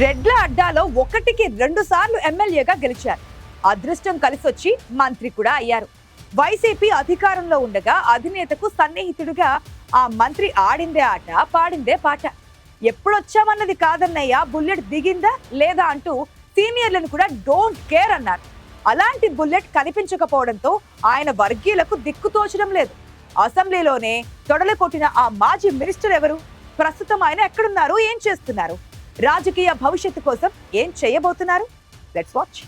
రెడ్ల అడ్డాలో ఒకటికి 2 సార్లు ఎమ్మెల్యేగా గెలిచారు. అదృష్టం కలిసొచ్చి మంత్రి కూడా అయ్యారు. వైసీపీ అధికారంలో ఉండగా అధినేతకు సన్నిహితుడిగా ఆ మంత్రి ఆడిందే ఆట, పాడిందే పాట. ఎప్పుడొచ్చామన్నది కాదన్నయ్య, బుల్లెట్ దిగిందా లేదా అంటూ సీనియర్లను కూడా డోంట్ కేర్ అన్నారు. అలాంటి బుల్లెట్ కనిపించకపోవడంతో ఆయన వర్గీయులకు దిక్కుతోచడం లేదు. అసెంబ్లీలోనే తొడలు కొట్టిన ఆ మాజీ మినిస్టర్ ఎవరు? ప్రస్తుతం ఆయన ఎక్కడున్నారు, ఏం చేస్తున్నారు, రాజకీయ భవిష్యత్తు కోసం ఏం చేయబోతున్నారు? Let's watch.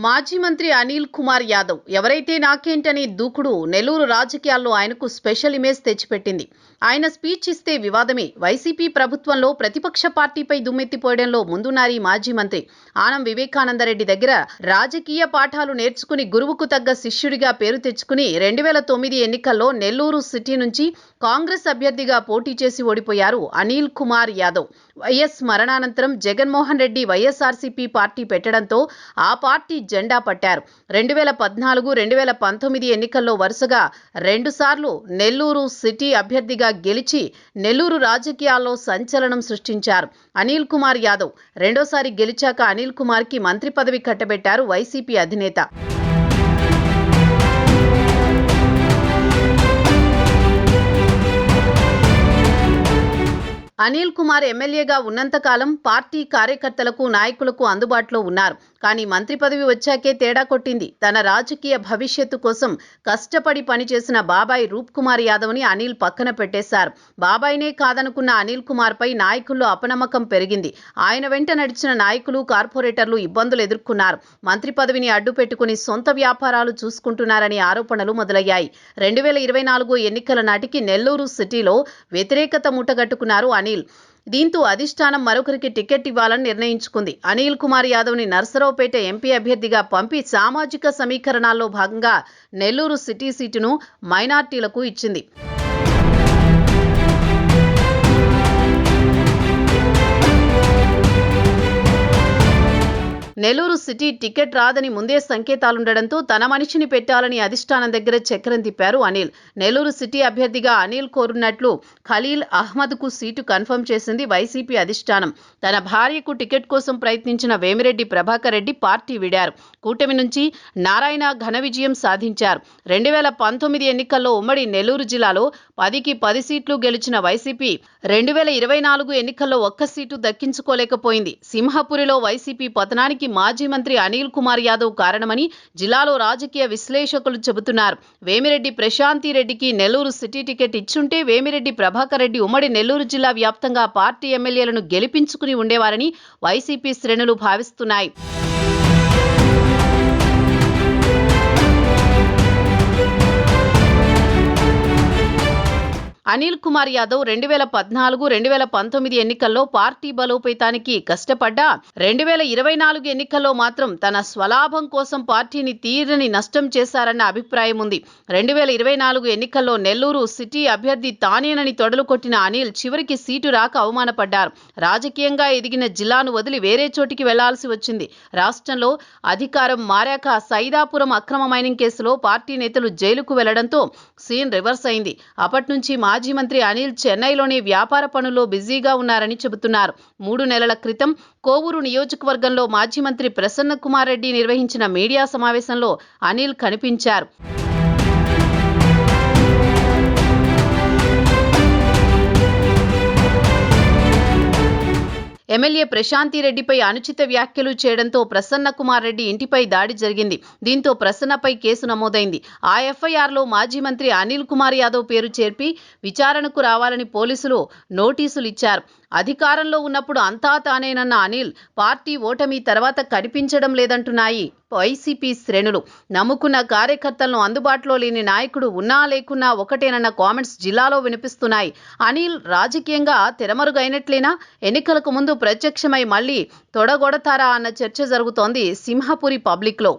మాజీ మంత్రి అనిల్ కుమార్ యాదవ్ ఎవరైతే నాకేంటని దూకుడు నెల్లూరు రాజకీయాల్లో ఆయనకు స్పెషల్ ఇమేజ్ తెచ్చిపెట్టింది. ఆయన స్పీచ్ ఇస్తే వివాదమే. వైసీపీ ప్రభుత్వంలో ప్రతిపక్ష పార్టీపై దుమ్మెత్తిపోయడంలో ముందున్నారు ఈ మాజీ మంత్రి. ఆనం వివేకానందరెడ్డి దగ్గర రాజకీయ పాఠాలు నేర్చుకుని గురువుకు తగ్గ శిష్యుడిగా పేరు తెచ్చుకుని 2009 ఎన్నికల్లో నెల్లూరు సిటీ నుంచి కాంగ్రెస్ అభ్యర్థిగా పోటీ చేసి ఓడిపోయారు అనిల్ కుమార్ యాదవ్. వైఎస్ మరణానంతరం జగన్మోహన్ రెడ్డి వైఎస్ఆర్సీపీ పార్టీ పెట్టడంతో ఆ పార్టీ జెండా పట్టారు. 2014, 2019 ఎన్నికల్లో వరుసగా 2 సార్లు నెల్లూరు సిటీ అభ్యర్థిగా గెలిచి నెల్లూరు రాజకీయాల్లో సంచలనం సృష్టించారు అనిల్ కుమార్ యాదవ్. రెండోసారి గెలిచాక అనిల్ కుమార్కి మంత్రి పదవి కట్టబెట్టారు వైసీపీ అధినేత. అనిల్ కుమార్ ఎమ్మెల్యేగా ఉన్నంతకాలం పార్టీ కార్యకర్తలకు, నాయకులకు అందుబాటులో ఉన్నారు. కానీ మంత్రి పదవి వచ్చాకే తేడా కొట్టింది. తన రాజకీయ భవిష్యత్తు కోసం కష్టపడి పనిచేసిన బాబాయ్ రూప్ కుమార్ యాదవ్ని అనిల్ పక్కన పెట్టేశారు. బాబాయ్నే కాదనుకున్న అనిల్ కుమార్పై నాయకుల్లో అపనమ్మకం పెరిగింది. ఆయన వెంట నడిచిన నాయకులు, కార్పొరేటర్లు ఇబ్బందులు ఎదుర్కొన్నారు. మంత్రి పదవిని అడ్డు పెట్టుకుని సొంత వ్యాపారాలు చూసుకుంటున్నారని ఆరోపణలు మొదలయ్యాయి. 2024 ఎన్నికల నాటికి నెల్లూరు సిటీలో వ్యతిరేకత మూటగట్టుకున్నారు అనిల్. దీంతో అధిష్టానం మరొకరికి టికెట్ ఇవ్వాలని నిర్ణయించుకుంది. అనిల్ కుమార్ యాదవ్ని నర్సరావుపేట ఎంపీ అభ్యర్థిగా పంపి సామాజిక సమీకరణాల్లో భాగంగా నెల్లూరు సిటీ సీటును మైనార్టీలకు ఇచ్చింది. నెల్లూరు సిటీ టికెట్ రాదని ముందే సంకేతాలుండడంతో తన మనిషిని పెట్టాలని అధిష్టానం దగ్గర చక్రం తిప్పారు అనిల్. నెల్లూరు సిటీ అభ్యర్థిగా అనిల్ కోరున్నట్లు ఖలీల్ అహ్మద్కు సీటు కన్ఫర్మ్ చేసింది వైసీపీ అధిష్టానం. తన భార్యకు టికెట్ కోసం ప్రయత్నించిన వేమిరెడ్డి ప్రభాకర్ రెడ్డి పార్టీ వీడారు. కూటమి నుంచి నారాయణ ఘన విజయం సాధించారు. 2019 ఎన్నికల్లో ఉమ్మడి నెల్లూరు జిల్లాలో 10కి 10 సీట్లు గెలిచిన వైసీపీ 2024 ఎన్నికల్లో ఒక్క సీటు దక్కించుకోలేకపోయింది. సింహపురిలో వైసీపీ పతనానికి మాజీ మంత్రి అనిల్ కుమార్ యాదవ్ కారణమని జిల్లాలో రాజకీయ విశ్లేషకులు చెబుతున్నారు. వేమిరెడ్డి ప్రశాంతి రెడ్డికి నెల్లూరు సిటీ టికెట్ ఇచ్చుంటే వేమిరెడ్డి ప్రభాకర్ రెడ్డి ఉమ్మడి నెల్లూరు జిల్లా వ్యాప్తంగా పార్టీ ఎమ్మెల్యేలను గెలిపించుకుని ఉండేవారని వైసీపీ శ్రేణులు భావిస్తున్నాయి. అనిల్ కుమార్ యాదవ్ 2014, 2019 ఎన్నికల్లో పార్టీ బలోపేతానికి కష్టపడ్డా 2024 ఎన్నికల్లో మాత్రం తన స్వలాభం కోసం పార్టీని తీరని నష్టం చేశారన్న అభిప్రాయం ఉంది. 2024 ఎన్నికల్లో నెల్లూరు సిటీ అభ్యర్థి తానేనని తొడలు కొట్టిన అనిల్ చివరికి సీటు రాక అవమానపడ్డారు. రాజకీయంగా ఎదిగిన జిల్లాను వదిలి వేరే చోటికి వెళ్లాల్సి వచ్చింది. రాష్ట్రంలో అధికారం మారాక సైదాపురం అక్రమ మైనింగ్ కేసులో పార్టీ నేతలు జైలుకు వెళ్లడంతో సీన్ రివర్స్ అయింది. అప్పటి నుంచి మాజీ మంత్రి అనిల్ చెన్నైలోని వ్యాపార పనుల్లో బిజీగా ఉన్నారని చెబుతున్నారు. 3 నెలల క్రితం కోవూరు నియోజకవర్గంలో మాజీ మంత్రి ప్రసన్న కుమార్ రెడ్డి నిర్వహించిన మీడియా సమావేశంలో అనిల్ కనిపించారు. ఎమ్మెల్యే ప్రశాంతి రెడ్డిపై అనుచిత వ్యాఖ్యలు చేయడంతో ప్రసన్న కుమార్ రెడ్డి ఇంటిపై దాడి జరిగింది. దీంతో ప్రసన్నపై కేసు నమోదైంది. ఆ ఎఫ్ఐఆర్లో మాజీ మంత్రి అనిల్ కుమార్ యాదవ్ పేరు చేర్పి విచారణకు రావాలని పోలీసులు నోటీసులు ఇచ్చారు. అధికారంలో ఉన్నప్పుడు అంతా తానేనన్న అనిల్ పార్టీ ఓటమి తర్వాత కనిపించడం లేదంటున్నాయి వైసీపీ శ్రేణులు. నమ్ముకున్న కార్యకర్తలను అందుబాటులో లేని నాయకుడు ఉన్నా లేకున్నా ఒకటేనన్న కామెంట్స్ జిల్లాలో వినిపిస్తున్నాయి. అనిల్ రాజకీయంగా తెరమరుగైనట్లేనా? ఎన్నికలకు ముందు ప్రత్యక్షమై మళ్లీ తొడగొడతారా అన్న చర్చ జరుగుతోంది సింహపురి పబ్లిక్లో.